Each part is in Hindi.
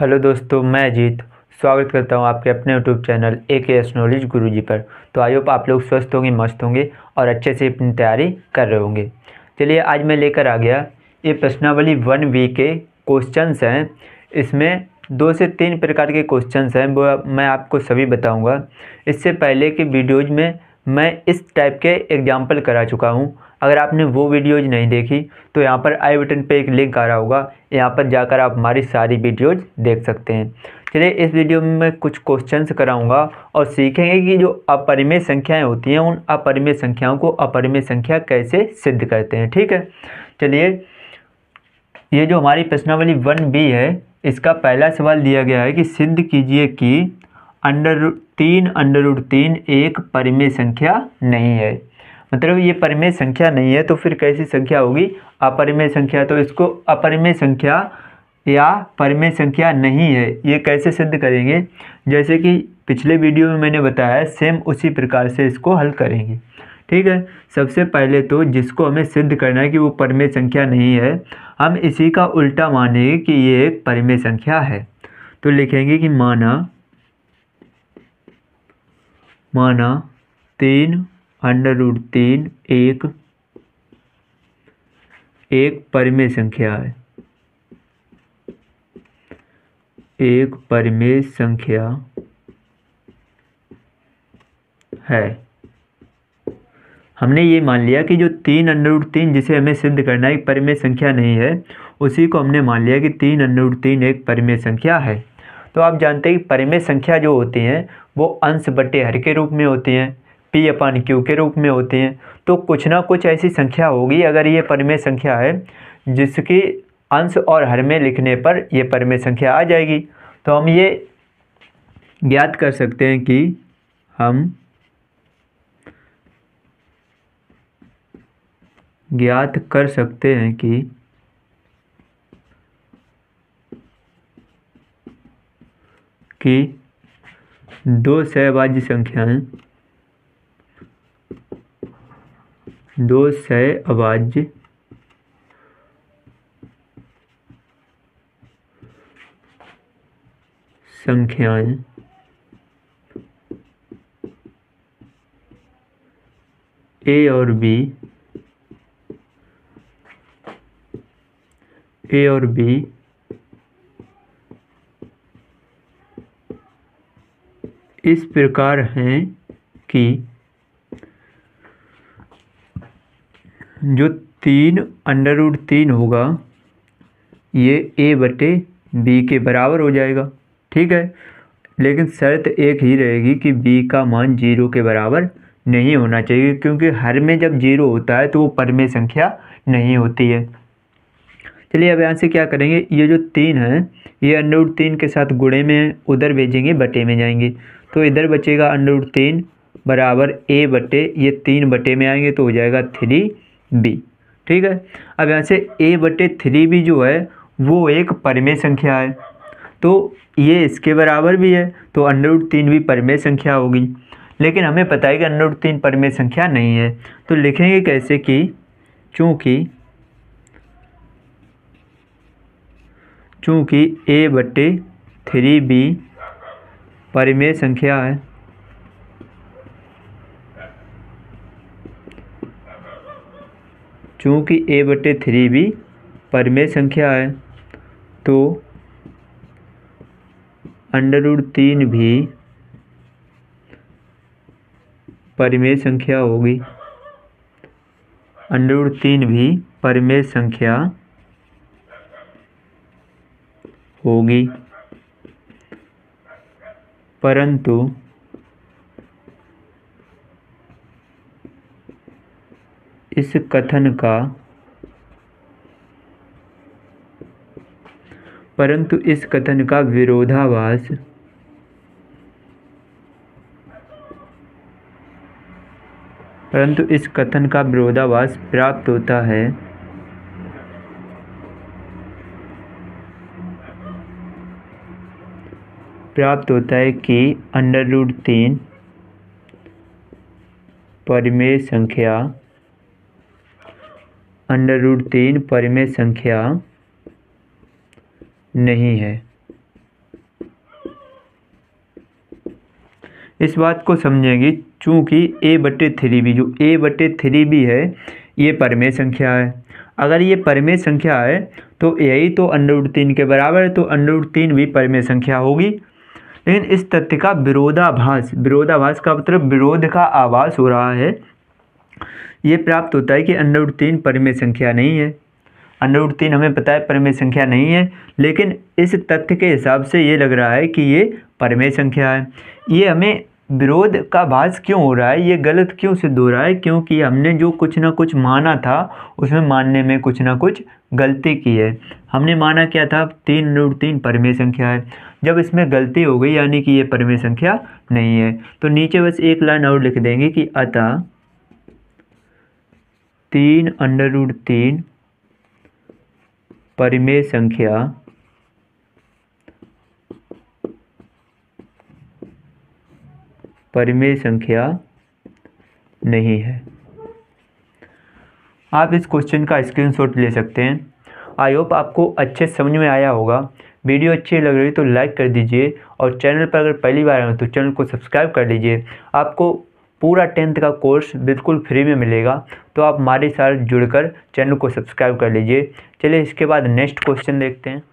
हेलो दोस्तों, मैं अजीत स्वागत करता हूं आपके अपने यूट्यूब चैनल AKS नॉलेज गुरुजी पर। तो आई होप आप लोग स्वस्थ होंगे, मस्त होंगे और अच्छे से अपनी तैयारी कर रहे होंगे। चलिए, आज मैं लेकर आ गया ये प्रश्नावली 1B के क्वेश्चंस हैं। इसमें 2 से 3 प्रकार के क्वेश्चंस हैं, वो मैं आपको सभी बताऊंगा। इससे पहले के वीडियोज़ में मैं इस टाइप के एग्जाम्पल करा चुका हूँ। अगर आपने वो वीडियोज़ नहीं देखी तो यहाँ पर आई बटन पे एक लिंक आ रहा होगा, यहाँ पर जाकर आप हमारी सारी वीडियोज़ देख सकते हैं। चलिए, इस वीडियो में मैं कुछ क्वेश्चंस कराऊंगा और सीखेंगे कि जो अपरिमेय संख्याएं होती हैं उन अपरिमेय संख्याओं को अपरिमेय संख्या कैसे सिद्ध करते हैं। ठीक है, चलिए, ये जो हमारी प्रश्नावली 1B है, इसका पहला सवाल दिया गया है कि सिद्ध कीजिए कि √3 एक परिमेय संख्या नहीं है। मतलब ये परिमेय संख्या नहीं है तो फिर कैसी संख्या होगी? अपरिमेय संख्या। तो इसको अपरिमेय संख्या या परिमेय संख्या नहीं है, ये कैसे सिद्ध करेंगे? जैसे कि पिछले वीडियो में मैंने बताया, सेम उसी प्रकार से इसको हल करेंगे। ठीक है, सबसे पहले तो जिसको हमें सिद्ध करना है कि वो परिमेय संख्या नहीं है, हम इसी का उल्टा मानेंगे कि ये एक परिमेय संख्या है। तो लिखेंगे कि माना 3 एक परिमेय संख्या है। एक परिमेय संख्या है। हमने ये मान लिया कि जो 3 जिसे हमें सिद्ध करना है एक परिमेय संख्या नहीं है, उसी को हमने मान लिया कि 3 एक परिमेय संख्या है। तो आप जानते हैं कि परिमेय संख्या जो होती हैं वो अंश बटे हर के रूप में होती हैं, P/Q के रूप में होती हैं। तो कुछ ना कुछ ऐसी संख्या होगी, अगर ये परिमेय संख्या है, जिसकी अंश और हर में लिखने पर ये परिमेय संख्या आ जाएगी। तो हम ये ज्ञात कर सकते हैं कि हम ज्ञात कर सकते हैं कि 2 सहभाज्य संख्याएं 2 सहअभाज्य संख्याएं A और B इस प्रकार हैं कि जो 3 होगा ये A/B के बराबर हो जाएगा। ठीक है, लेकिन शर्त एक ही रहेगी कि B का मान 0 के बराबर नहीं होना चाहिए, क्योंकि हर में जब 0 होता है तो वो परिमेय संख्या नहीं होती है। चलिए, अब यहाँ से क्या करेंगे, ये जो 3 है ये √3 के साथ गुणे में उधर भेजेंगे, बटे में जाएंगे। तो इधर बचेगा √3 बराबर A बटे, ये 3 बटे में आएंगे तो हो जाएगा 3B। ठीक है, अब यहाँ से A/3B जो है वो एक परिमेय संख्या है, तो ये इसके बराबर भी है, तो √3 भी परिमेय संख्या होगी। लेकिन हमें पता है कि √3 परिमेय संख्या नहीं है, तो लिखेंगे कैसे कि चूँकि A/3B परिमेय संख्या है, चूँकि A/3B परिमेय संख्या है तो √3 भी परिमेय संख्या होगी। √3 भी परिमेय संख्या होगी, परंतु इस कथन का विरोधाभास प्राप्त होता है कि √3 परिमेय संख्या नहीं है। इस बात को समझेंगे चूँकि a/3b, जो a/3b है ये परिमेय संख्या है। अगर ये परिमेय संख्या है तो यही तो √3 के बराबर है, तो √3 भी परिमेय संख्या होगी। लेकिन इस तथ्य का विरोधाभास, विरोधाभास का मतलब विरोध का आभास हो रहा है, ये प्राप्त होता है कि √3 परिमेय संख्या नहीं है। √3 हमें पता है परिमेय संख्या नहीं है, लेकिन इस तथ्य के हिसाब से ये लग रहा है कि ये परिमेय संख्या है। ये हमें विरोध का भास क्यों हो रहा है, ये गलत क्यों सिद्ध हो रहा है? क्योंकि हमने जो कुछ ना कुछ माना था उसमें मानने में कुछ ना कुछ गलती की है। हमने माना क्या था? 3√3 परिमेय संख्या है। जब इसमें गलती हो गई यानी कि ये परिमेय संख्या नहीं है, तो नीचे बस एक लाइन और लिख देंगे कि अतः 3√3 परिमेय संख्या नहीं है। आप इस क्वेश्चन का स्क्रीनशॉट ले सकते हैं। आई होप आपको अच्छे समझ में आया होगा। वीडियो अच्छी लग रही तो लाइक कर दीजिए और चैनल पर अगर पहली बार आए हो तो चैनल को सब्सक्राइब कर लीजिए। आपको पूरा 10th का कोर्स बिल्कुल फ्री में मिलेगा, तो आप हमारे साथ जुड़कर चैनल को सब्सक्राइब कर लीजिए। चलिए इसके बाद नेक्स्ट क्वेश्चन देखते हैं।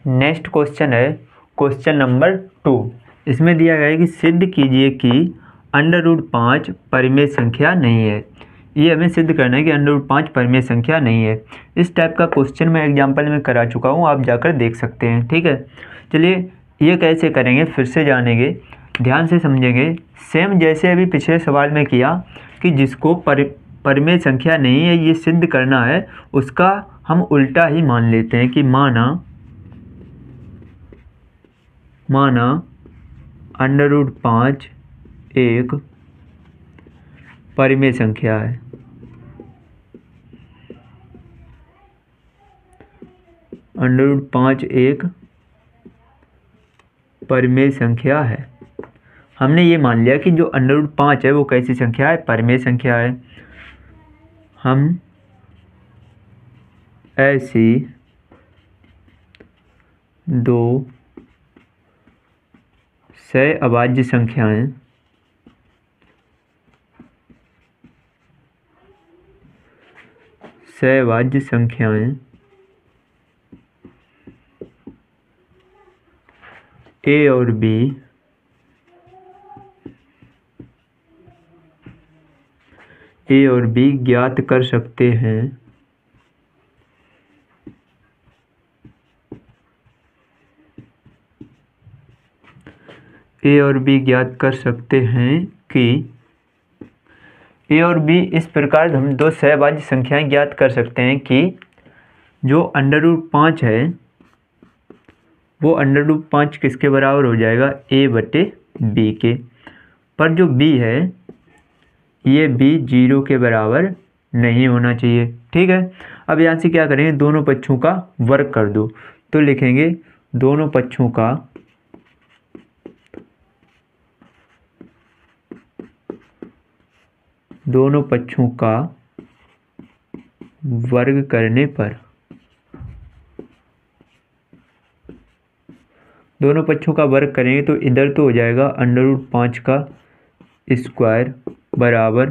नेक्स्ट क्वेश्चन है क्वेश्चन नंबर 2। इसमें दिया गया है कि सिद्ध कीजिए कि √5 परिमेय संख्या नहीं है। ये हमें सिद्ध करना है कि √5 परिमेय संख्या नहीं है। इस टाइप का क्वेश्चन मैं एग्जाम्पल में करा चुका हूँ, आप जाकर देख सकते हैं। ठीक है, चलिए ये कैसे करेंगे फिर से जानेंगे, ध्यान से समझेंगे। सेम जैसे अभी पिछले सवाल में किया कि जिसको परिमेय संख्या नहीं है ये सिद्ध करना है, उसका हम उल्टा ही मान लेते हैं कि माना √5 एक परिमेय संख्या है। √5 एक परिमेय संख्या है। हमने ये मान लिया कि जो √5 है वो कैसी संख्या है? परिमेय संख्या है। हम ऐसी दो सहअभाज्य संख्याएं A और B ज्ञात कर सकते हैं कि A और B इस प्रकार हम दो सहअभाज्य संख्याएं ज्ञात कर सकते हैं कि जो √5 है वो √5 किसके बराबर हो जाएगा? A/B के। पर जो B है ये B 0 के बराबर नहीं होना चाहिए। ठीक है, अब यहाँ से क्या करेंगे? दोनों पक्षों का वर्ग कर दो, तो लिखेंगे दोनों पक्षों का वर्ग करने पर दोनों पक्षों का वर्ग करेंगे तो इधर तो हो जाएगा √5 का स्क्वायर बराबर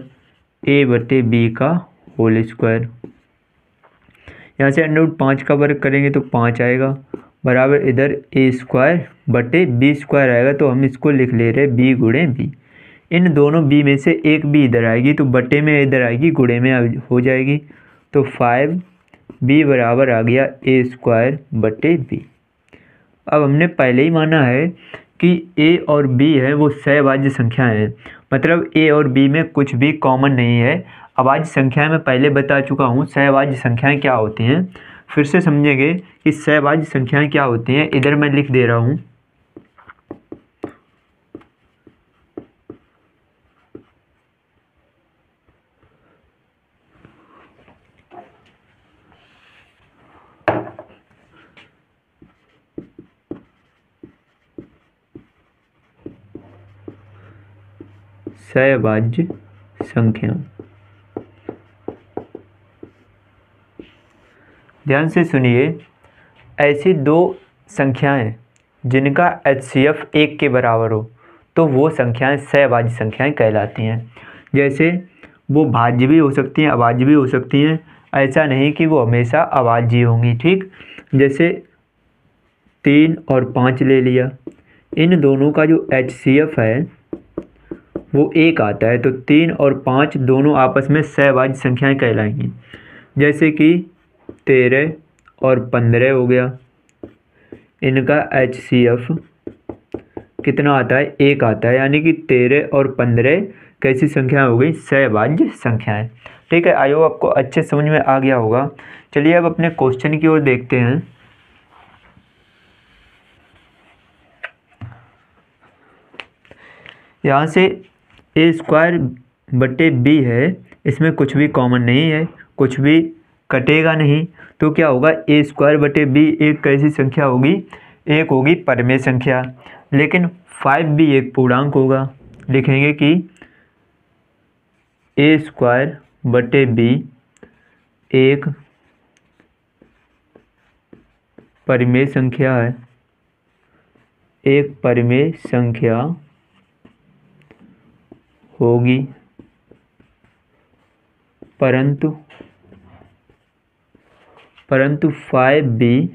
A/B का होल स्क्वायर। यहाँ से √5 का वर्ग करेंगे तो 5 आएगा बराबर इधर A²/B² आएगा, तो हम इसको लिख ले रहे B×B। इन दोनों B में से एक B इधर आएगी तो बटे में इधर आएगी, गुणे में हो जाएगी, तो 5B बराबर आ गया A²/B। अब हमने पहले ही माना है कि A और B है वो सहअभाज्य संख्याएं हैं, मतलब A और B में कुछ भी कॉमन नहीं है। अभाज्य संख्याएं मैं पहले बता चुका हूँ सहअभाज्य संख्याएं क्या होती हैं, फिर से समझेंगे कि सहअभाज्य संख्याएं क्या होती हैं। इधर मैं लिख दे रहा हूँ सहअभाज्य संख्या। ध्यान से सुनिए, ऐसी दो संख्याएं जिनका HCF 1 के बराबर हो, तो वो संख्याएं सहभाज्य संख्याएं कहलाती हैं। जैसे वो भाज्य भी हो सकती हैं, अभाज्य भी हो सकती हैं, ऐसा नहीं कि वो हमेशा अभाज्य होंगी। ठीक, जैसे 3 और 5 ले लिया, इन दोनों का जो HCF है वो 1 आता है, तो 3 और 5 दोनों आपस में सहभाज्य संख्याएं कहलाएंगी। जैसे कि 13 और 15 हो गया, इनका HCF कितना आता है, 1 आता है, यानी कि 13 और 15 कैसी संख्या हो गई, सहभाज्य संख्याएं। ठीक है, आई होप आपको अच्छे समझ में आ गया होगा। चलिए अब अपने क्वेश्चन की ओर देखते हैं। यहाँ से a²/b है, इसमें कुछ भी कॉमन नहीं है, कुछ भी कटेगा नहीं, तो क्या होगा, a²/b एक कैसी संख्या होगी, एक होगी परिमेय संख्या। लेकिन 5b एक पूर्णांक होगा, लिखेंगे कि a²/b एक परिमेय संख्या है, एक परिमेय संख्या होगी, परंतु 5b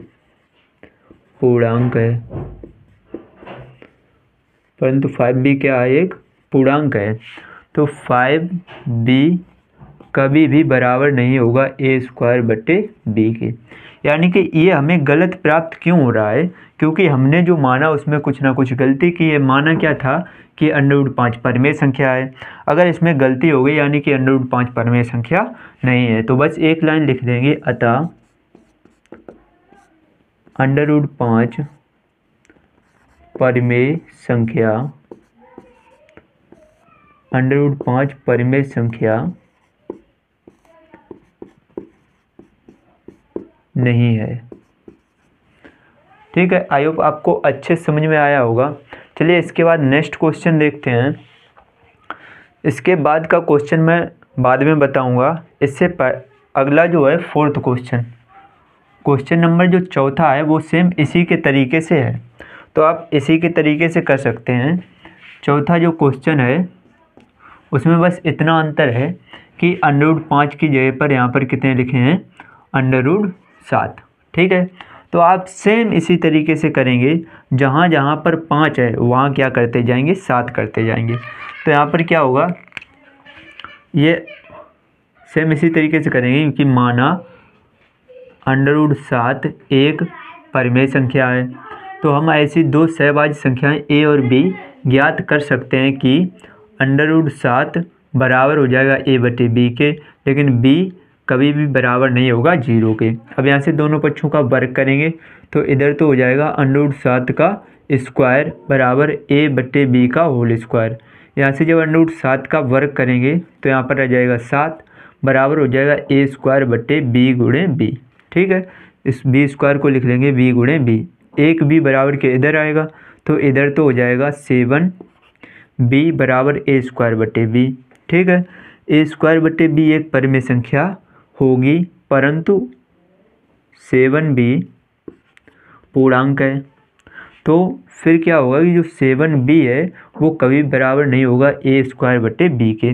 पूर्णांक है, परंतु 5b क्या है, एक पूर्णांक है। तो 5b कभी भी बराबर नहीं होगा a²/b के। यानी कि ये हमें गलत प्राप्त क्यों हो रहा है, क्योंकि हमने जो माना उसमें कुछ ना कुछ गलती की है। माना क्या था कि √5 परिमेय संख्या है, अगर इसमें गलती हो गई यानी कि √5 परिमेय संख्या नहीं है, तो बस एक लाइन लिख देंगे, अतः √5 परिमेय संख्या, √5 परिमेय संख्या नहीं है। ठीक है, आई होप आपको अच्छे समझ में आया होगा। चलिए इसके बाद नेक्स्ट क्वेश्चन देखते हैं। इसके बाद का क्वेश्चन मैं बाद में बताऊंगा, इससे अगला जो है 4th क्वेश्चन, क्वेश्चन नंबर जो 4था है वो सेम इसी के तरीके से है, तो आप इसी के तरीके से कर सकते हैं। 4था जो क्वेश्चन है उसमें बस इतना अंतर है कि √5 की जगह पर यहाँ पर कितने लिखे हैं, √7। ठीक है, तो आप सेम इसी तरीके से करेंगे, जहाँ जहाँ पर 5 है वहाँ क्या करते जाएंगे, 7 करते जाएंगे। तो यहाँ पर क्या होगा, ये सेम इसी तरीके से करेंगे, क्योंकि माना √7 एक परिमेय संख्या है, तो हम ऐसी दो सहभाज्य संख्याएं a और b ज्ञात कर सकते हैं कि √7 बराबर हो जाएगा a/b के, लेकिन b कभी भी बराबर नहीं होगा 0 के। अब यहाँ से दोनों पक्षों का वर्ग करेंगे, तो इधर तो हो जाएगा √7 का स्क्वायर बराबर a/b का होल स्क्वायर। यहाँ से जब √7 का वर्ग करेंगे तो यहाँ पर आ जाएगा 7 बराबर हो जाएगा a²/b गुणे b। ठीक है, इस b² को लिख लेंगे b गुणे b, एक b बराबर के इधर आएगा, तो इधर तो हो जाएगा 7b बराबर a²/b। ठीक है, a²/b एक परिमेय संख्या होगी, परंतु 7b पूर्णांक है। तो फिर क्या होगा कि जो 7b है वो कभी बराबर नहीं होगा a²/b के।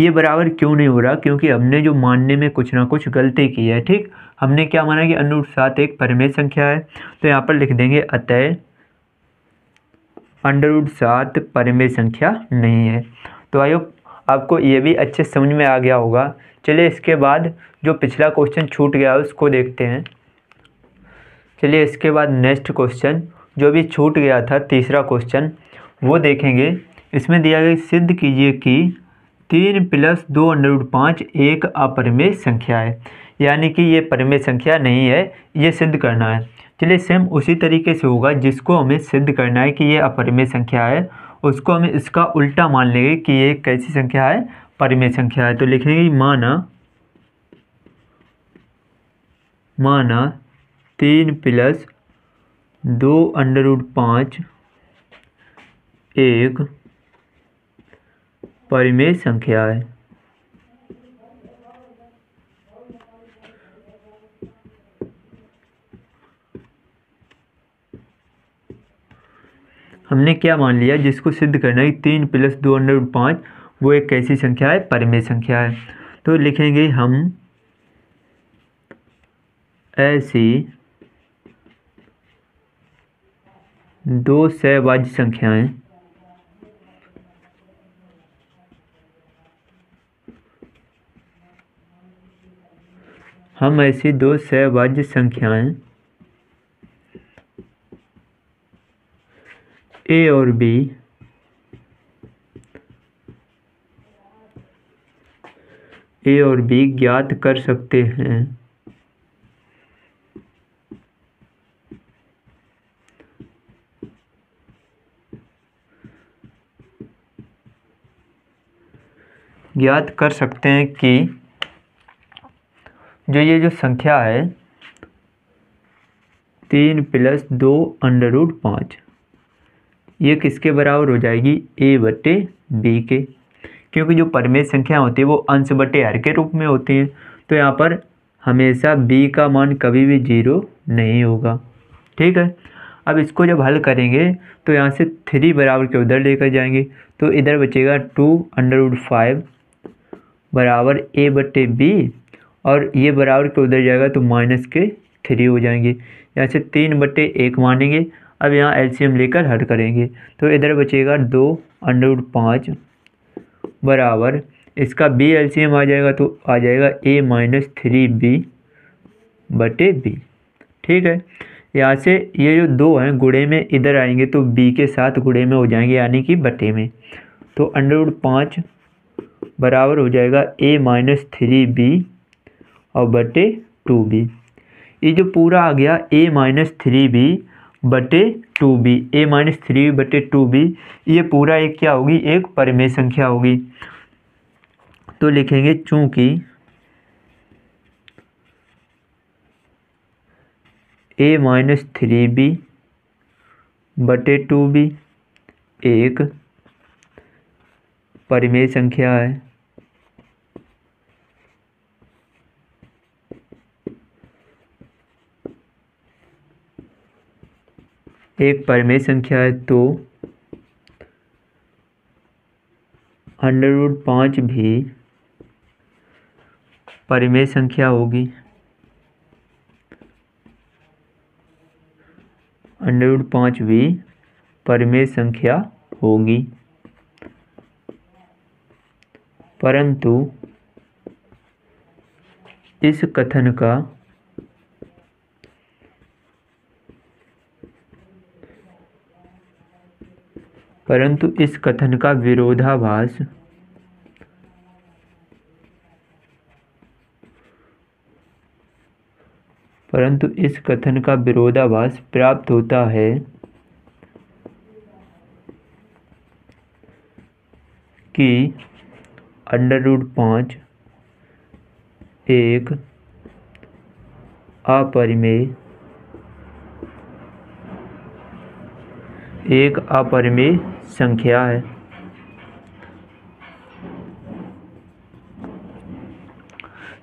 ये बराबर क्यों नहीं हो रहा, क्योंकि हमने जो मानने में कुछ ना कुछ गलती की है। ठीक, हमने क्या माना कि √7 एक परिमेय संख्या है, तो यहाँ पर लिख देंगे अतः √7 परिमेय संख्या नहीं है। तो आई होप आपको ये भी अच्छे समझ में आ गया होगा। चलिए इसके बाद जो पिछला क्वेश्चन छूट गया उसको देखते हैं। चलिए इसके बाद नेक्स्ट क्वेश्चन जो भी छूट गया था, तीसरा क्वेश्चन, वो देखेंगे। इसमें दिया गया सिद्ध कीजिए कि 3 + 2√5 एक अपरिमेय संख्या है, यानी कि ये परिमेय संख्या नहीं है, ये सिद्ध करना है। चलिए सेम उसी तरीके से होगा, जिसको हमें सिद्ध करना है कि ये अपरिमेय संख्या है, उसको हमें इसका उल्टा मान लेंगे कि ये कैसी संख्या है, परिमेय संख्या है। तो लिखेंगे माना 3 + 2√5 एक परिमेय संख्या है। हमने क्या मान लिया, जिसको सिद्ध करना है 3 + 2√5 वो एक कैसी संख्या है, परिमेय संख्या है। तो लिखेंगे हम ऐसी दो सहभाज्य संख्याएं हम ऐसी दो सहभाज्य संख्याएं ए और बी ज्ञात कर सकते हैं कि जो संख्या है 3 + 2√5 ये किसके बराबर हो जाएगी, a/b के, क्योंकि जो परिमेय संख्या होती है वो अंश बटे हर के रूप में होती हैं। तो यहाँ पर हमेशा b का मान कभी भी 0 नहीं होगा। ठीक है, अब इसको जब हल करेंगे तो यहाँ से 3 बराबर के उधर लेकर जाएंगे, तो इधर बचेगा 2√5 बराबर a/b, और ये बराबर के उधर जाएगा तो -3 हो जाएंगे। यहाँ से 3/1 मानेंगे। अब यहाँ एलसीएम लेकर हल करेंगे तो इधर बचेगा 2√5 बराबर, इसका b एलसीएम आ जाएगा तो आ जाएगा a-3b/b। ठीक है, यहाँ से ये जो 2 हैं गुणे में इधर आएंगे तो b के साथ गुणे में हो जाएंगे, यानी कि बटे में। तो √5 बराबर हो जाएगा a-3b और बटे 2b। ये जो पूरा आ गया a-3b/2b, a-3b/2b, ये पूरा एक क्या होगी, एक परिमेय संख्या होगी। तो लिखेंगे चूंकि a-3b/2b एक परिमेय संख्या है, तो √5 भी परिमेय संख्या होगी। √5 भी परिमेय संख्या होगी, परंतु इस कथन का विरोधाभास प्राप्त होता है कि √5 एक अपरिमेय संख्या है।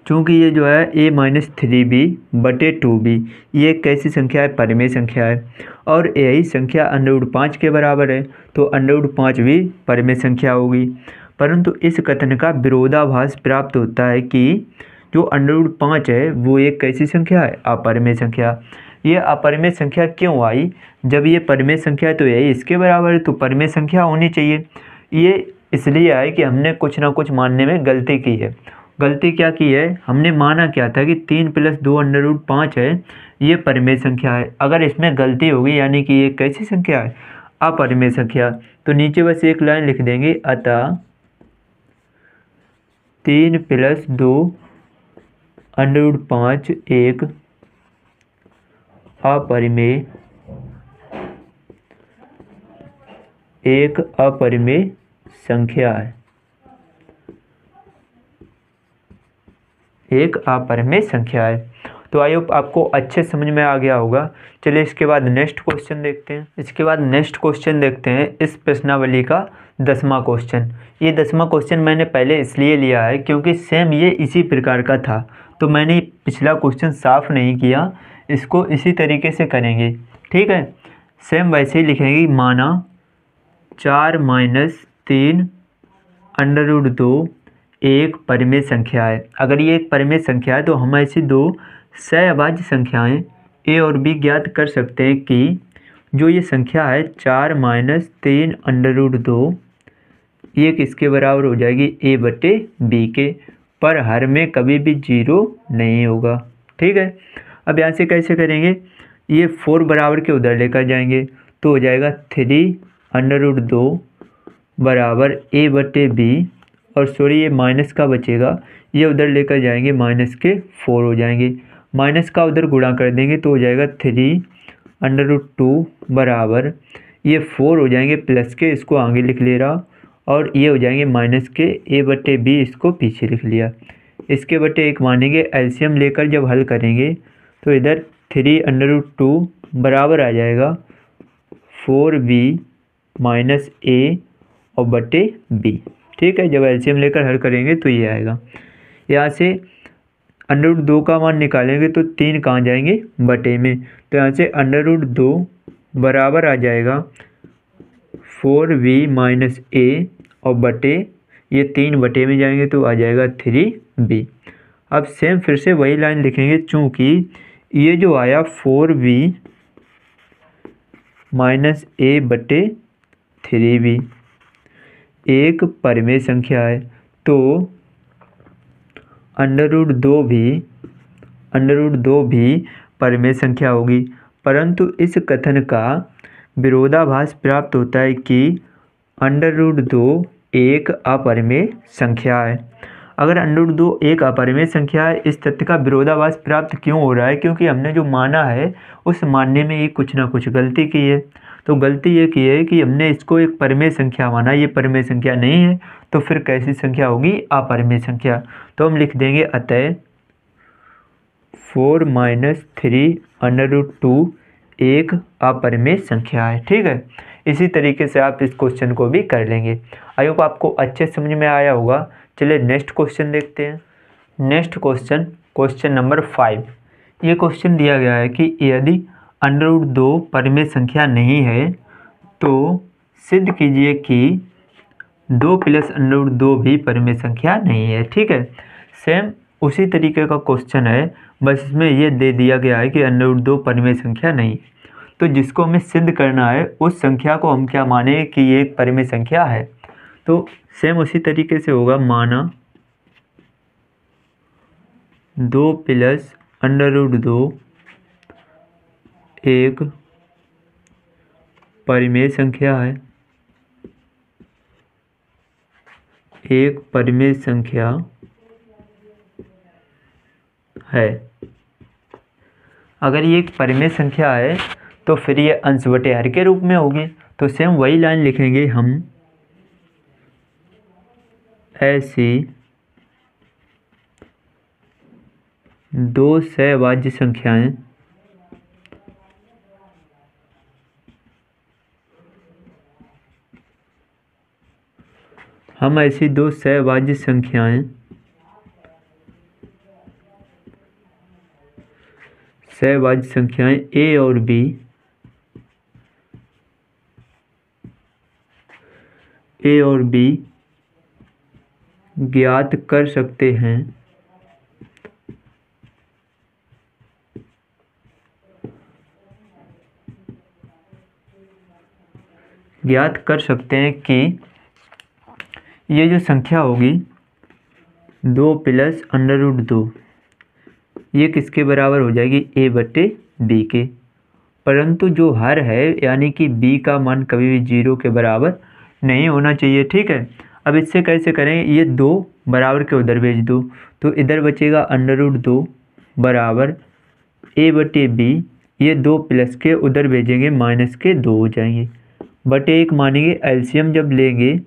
चूँकि ये जो है a-3b/2b ये कैसी संख्या है, परिमेय संख्या है, और यही संख्या √5 के बराबर है, तो √5 भी परिमेय संख्या होगी। परंतु इस कथन का विरोधाभास प्राप्त होता है कि जो √5 है वो एक कैसी संख्या है, अपरिमेय संख्या। ये अपरिमेय संख्या क्यों आई, जब ये परिमेय संख्या है तो यही इसके बराबर है, तो परिमेय संख्या होनी चाहिए। ये इसलिए है कि हमने कुछ ना कुछ मानने में गलती की है। गलती क्या की है, हमने माना क्या था कि 3 + 2√5 है, ये परिमेय संख्या है। अगर इसमें गलती होगी यानी कि ये कैसी संख्या है, अपरिमेय संख्या, तो नीचे बस एक लाइन लिख देंगे, अतः 3 + 2√5 एक अपरिमेय संख्या है, एक अपरिमेय संख्या है। तो आई होप आपको अच्छे समझ में आ गया होगा। चलिए इसके बाद नेक्स्ट क्वेश्चन देखते हैं। इस प्रश्नावली का 10वां क्वेश्चन। ये 10वां क्वेश्चन मैंने पहले इसलिए लिया है क्योंकि सेम ये इसी प्रकार का था, तो मैंने पिछला क्वेश्चन साफ नहीं किया, इसको इसी तरीके से करेंगे। ठीक है, सेम वैसे ही लिखेंगे। माना 4 माइनस 3 अंडर रूट 2 एक परिमेय संख्या है। अगर ये एक परिमेय संख्या है तो हम ऐसी दो सहअभाज्य संख्याएं a और b ज्ञात कर सकते हैं कि जो ये संख्या है 4 माइनस 3 अंडर रूट 2 ये किसके बराबर हो जाएगी a बटे b के, पर हर में कभी भी 0 नहीं होगा। ठीक है, अब यहाँ से कैसे करेंगे, ये 4 बराबर के उधर लेकर जाएंगे तो हो जाएगा 3 अंडर रूट 2 बराबर a बटे b, और सॉरी ये माइनस का बचेगा, ये उधर लेकर जाएंगे माइनस के 4 हो जाएंगे, माइनस का उधर गुणा कर देंगे तो हो जाएगा 3 अंडर रूट 2 बराबर ये 4 हो जाएंगे प्लस के, इसको आगे लिख ले रहा, और ये हो जाएंगे माइनस के a बटे b, इसको पीछे लिख लिया। इसके बटे एक मानेंगे, एलसीएम लेकर जब हल करेंगे तो इधर 3 अंडर रूट 2 बराबर आ जाएगा 4b माइनस a और बटे b। ठीक है, जब एलसीएम लेकर हल करेंगे तो ये आएगा। यहाँ से अंडर रूट 2 का मान निकालेंगे तो 3 कहाँ जाएंगे बटे में, तो यहाँ से अंडर रूट 2 बराबर आ जाएगा 4b माइनस a और बटे ये 3 बटे में जाएंगे तो आ जाएगा 3b। अब सेम फिर से वही लाइन लिखेंगे, चूँकि ये जो आया 4b माइनस a बटे 3b एक परिमेय संख्या है, तो अंडर रूट 2 भी परिमेय संख्या होगी, परंतु इस कथन का विरोधाभास प्राप्त होता है कि अंडर रूट 2 एक अपरिमेय संख्या है। अगर अंडर रूट 2 एक अपरिमेय संख्या है, इस तथ्य का विरोधाभास प्राप्त क्यों हो रहा है, क्योंकि हमने जो माना है उस मानने में ये कुछ ना कुछ गलती की है। तो गलती ये की है कि हमने इसको एक परिमेय संख्या माना, ये परिमेय संख्या नहीं है, तो फिर कैसी संख्या होगी, अपरिमेय संख्या। तो हम लिख देंगे अतः 4 माइनस 3 अंडर रूट 2 एक अपरिमेय संख्या है। ठीक है, इसी तरीके से आप इस क्वेश्चन को भी कर लेंगे। आई होप आपको अच्छे समझ में आया होगा। चलिए नेक्स्ट क्वेश्चन देखते हैं। Next question, question number 5। ये क्वेश्चन दिया गया है कि यदि अंडर रूट 2 परिमेय संख्या नहीं है तो सिद्ध कीजिए कि 2 प्लस अंडर रूट 2 भी परिमेय संख्या नहीं है। ठीक है, सेम उसी तरीके का क्वेश्चन है, बस इसमें ये दे दिया गया है कि अंडर रूट 2 परिमेय संख्या नहीं है, तो जिसको हमें सिद्ध करना है उस संख्या को हम क्या माने कि ये एक परिमेय संख्या है। तो सेम उसी तरीके से होगा, माना 2 प्लस अंडर रूट 2 एक परिमेय संख्या है, एक परिमेय संख्या है। अगर ये एक परिमेय संख्या है तो फिर ये अंश बटे हर के रूप में होगी। तो सेम वही लाइन लिखेंगे हम, ऐसी दो सहभाज्य संख्याएं हम ऐसी दो सहभाज्य संख्याएं a और b ज्ञात कर सकते हैं कि ये जो संख्या होगी 2 प्लस अंडर रूट 2 ये किसके बराबर हो जाएगी, a बटे b के, परंतु जो हर है यानी कि b का मान कभी भी 0 के बराबर नहीं होना चाहिए। ठीक है, अब इससे कैसे करें, ये 2 बराबर के उधर भेज दो तो इधर बचेगा अंडर रूट 2 बराबर a बटे b, ये 2 प्लस के उधर भेजेंगे माइनस के 2 हो जाएंगे, बटे 1 मानेंगे, एलसीएम जब लेंगे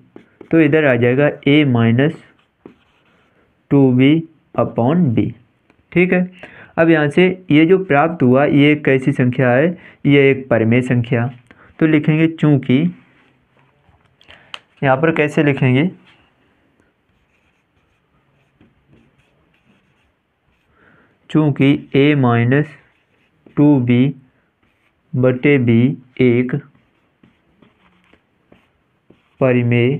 तो इधर आ जाएगा a minus 2b upon b। ठीक है, अब यहाँ से ये जो प्राप्त हुआ ये एक कैसी संख्या है, ये एक परिमेय संख्या। तो लिखेंगे चूँकि, यहाँ पर कैसे लिखेंगे, चूँकि a माइनस 2b बटे b एक परिमेय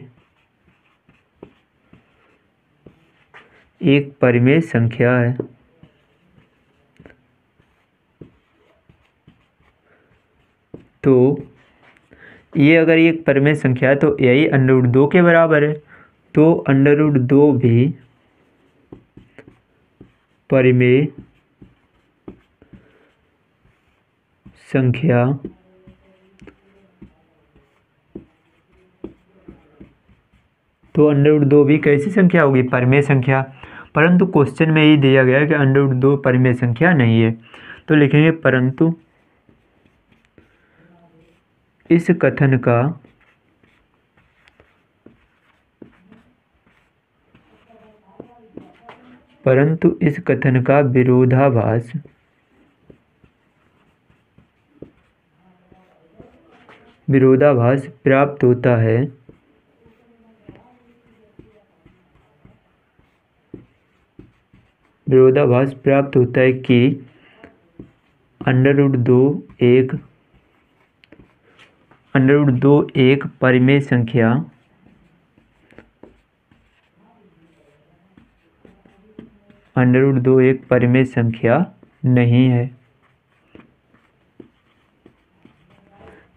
संख्या है। तो ये अगर ये एक परिमेय संख्या है तो यही √2 के बराबर है, तो √2 भी परिमेय संख्या तो √2 भी कैसी संख्या होगी? परिमेय संख्या। परंतु क्वेश्चन में ये दिया गया है कि √2 परिमेय संख्या नहीं है, तो लिखेंगे परंतु इस कथन का विरोधाभास प्राप्त होता है कि √2 एक परिमेय संख्या नहीं है।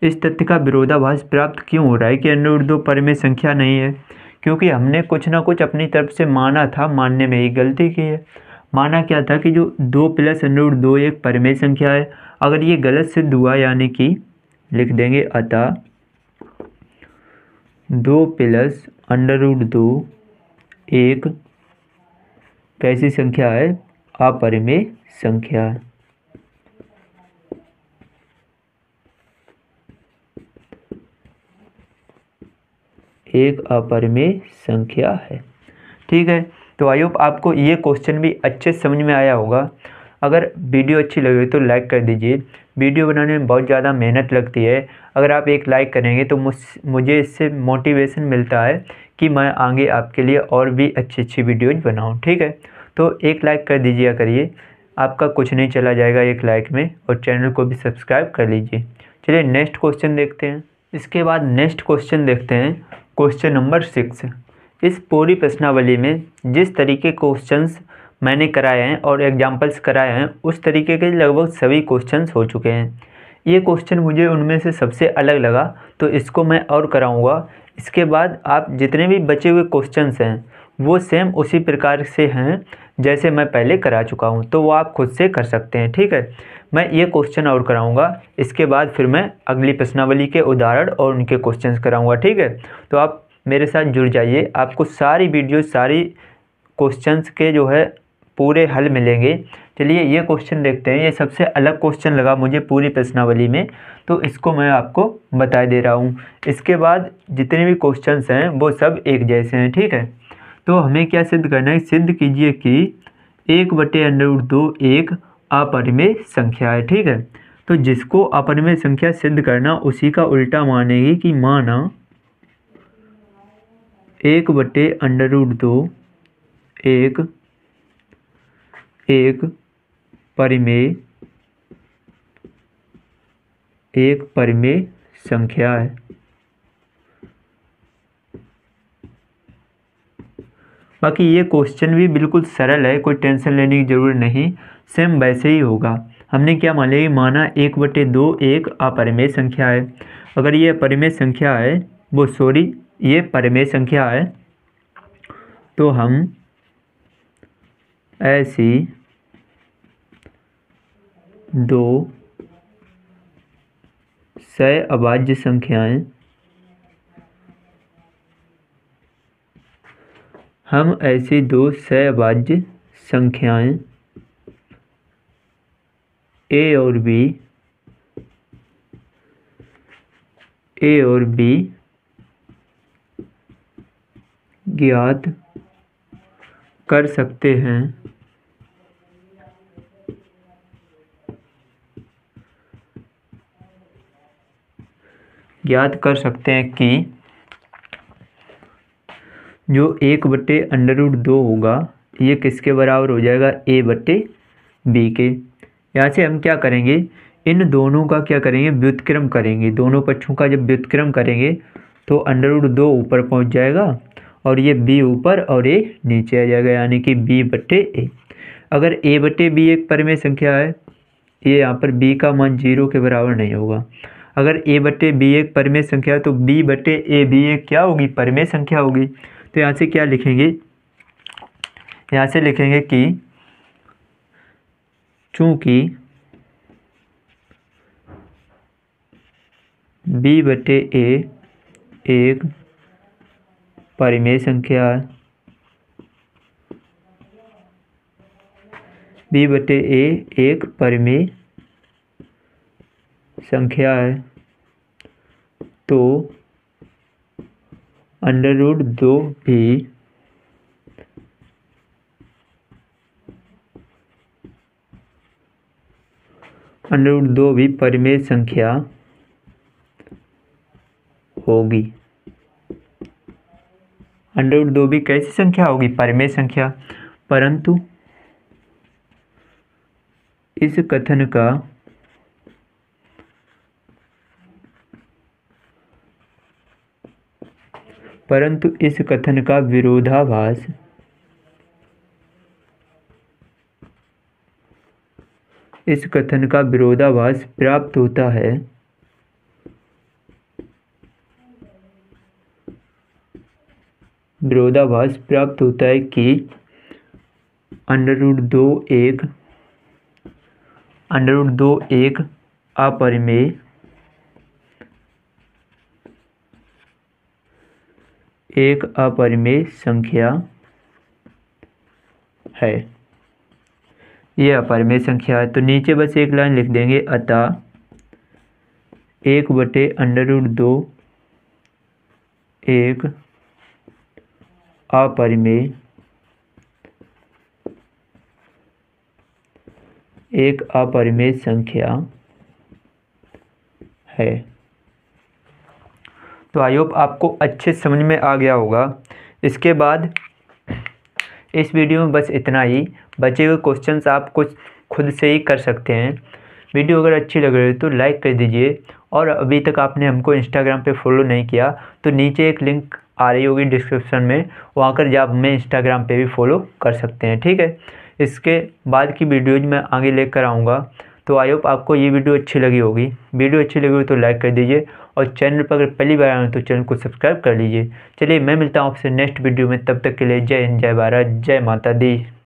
इस तथ्य का विरोधाभास प्राप्त क्यों हो रहा है कि √2 परिमेय संख्या नहीं है? क्योंकि हमने कुछ ना कुछ अपनी तरफ से माना था, मानने में ही गलती की है। माना क्या था कि जो 2 + √2 एक परिमेय संख्या है। अगर ये गलत सिद्ध हुआ, यानी कि लिख देंगे अतः 2 + √2 एक कैसी संख्या है? अपरिमेय संख्या है। एक अपरिमेय संख्या है। ठीक है, तो आई होप आपको ये क्वेश्चन भी अच्छे से समझ में आया होगा। अगर वीडियो अच्छी लगे तो लाइक कर दीजिए। वीडियो बनाने में बहुत ज़्यादा मेहनत लगती है। अगर आप एक लाइक करेंगे तो मुझे इससे मोटिवेशन मिलता है कि मैं आगे आपके लिए और भी अच्छी वीडियोज़ बनाऊँ। ठीक है, तो एक लाइक कर दीजिए करिए, आपका कुछ नहीं चला जाएगा एक लाइक में, और चैनल को भी सब्सक्राइब कर लीजिए। चलिए नेक्स्ट क्वेश्चन देखते हैं। इसके बाद नेक्स्ट क्वेश्चन देखते हैं, क्वेश्चन नंबर 6। इस पूरी प्रश्नावली में जिस तरीके क्वेश्चंस मैंने कराए हैं और एग्जाम्पल्स कराए हैं, उस तरीके के लगभग सभी क्वेश्चंस हो चुके हैं। ये क्वेश्चन मुझे उनमें से सबसे अलग लगा, तो इसको मैं और कराऊंगा। इसके बाद आप जितने भी बचे हुए क्वेश्चंस हैं वो सेम उसी प्रकार से हैं जैसे मैं पहले करा चुका हूं, तो वो आप खुद से कर सकते हैं। ठीक है, मैं ये क्वेश्चन और कराऊंगा, इसके बाद फिर मैं अगली प्रश्नावली के उदाहरण और उनके क्वेश्चंस कराऊंगा। ठीक है, तो आप मेरे साथ जुड़ जाइए, आपको सारी वीडियो सारी क्वेश्चंस के जो है पूरे हल मिलेंगे। चलिए ये क्वेश्चन देखते हैं। ये सबसे अलग क्वेश्चन लगा मुझे पूरी प्रश्नावली में, तो इसको मैं आपको बता दे रहा हूँ। इसके बाद जितने भी क्वेश्चंस हैं वो सब एक जैसे हैं। ठीक है, तो हमें क्या सिद्ध करना है? सिद्ध कीजिए कि 1/√2 एक अपरिमेय संख्या है। ठीक है, तो जिसको अपरिमेय संख्या सिद्ध करना उसी का उल्टा मानेगी कि माना 1/√2 एक परिमेय संख्या है। बाकी ये क्वेश्चन भी बिल्कुल सरल है, कोई टेंशन लेने की ज़रूरत नहीं, सेम वैसे ही होगा। हमने क्या मान लिया? माना 1/2 एक अपरिमेय संख्या है। अगर ये परिमेय संख्या है, ये परिमेय संख्या है, तो हम ऐसी 2 सहअभाज्य संख्याएं ए और बी ज्ञात कर सकते हैं। कि जो 1/√2 होगा ये किसके बराबर हो जाएगा? a/b के। यहाँ से हम क्या करेंगे? इन दोनों का क्या करेंगे? व्युत्क्रम करेंगे। दोनों पक्षों का जब व्युत्क्रम करेंगे तो अंडर रूट 2 ऊपर पहुंच जाएगा और ये b ऊपर और a नीचे आ जाएगा, यानी कि b/a। अगर a/b एक परिमेय संख्या है, ये यहाँ पर b का मान 0 के बराबर नहीं होगा। अगर a/b एक परिमेय संख्या है तो b/a भी एक क्या होगी, परिमेय संख्या होगी। तो यहाँ से क्या लिखेंगे, यहाँ से लिखेंगे कि चूंकि b/a एक परिमेय संख्या है, b/a एक परिमेय संख्या है, तो अंडर रूट 2 भी परिमेय संख्या होगी। अंडर रूट 2 भी कैसी संख्या होगी, परिमेय संख्या। परंतु इस कथन का विरोधाभास प्राप्त होता है कि अंडर रूट 2 एक अपरिमेय संख्या है। ये अपरिमेय संख्या है। तो नीचे बस एक लाइन लिख देंगे, अतः 1/√2 एक अपरिमेय संख्या है। तो आई होप आपको अच्छे समझ में आ गया होगा। इसके बाद इस वीडियो में बस इतना ही। बचे हुए क्वेश्चंस आप कुछ खुद से ही कर सकते हैं। वीडियो अगर अच्छी लग रही है तो लाइक कर दीजिए, और अभी तक आपने हमको इंस्टाग्राम पे फॉलो नहीं किया तो नीचे एक लिंक आ रही होगी डिस्क्रिप्शन में, वहाँ कर जब हमें इंस्टाग्राम पे भी फॉलो कर सकते हैं, ठीक है। इसके बाद की वीडियोज मैं आगे लेकर आऊँगा। तो आई होप आपको ये वीडियो अच्छी लगी होगी। वीडियो अच्छी लगी हो तो लाइक कर दीजिए, और चैनल पर अगर पहली बार आए तो चैनल को सब्सक्राइब कर लीजिए। चलिए मैं मिलता हूँ आपसे नेक्स्ट वीडियो में, तब तक के लिए जय हिंद, जय भारत, जय माता दी।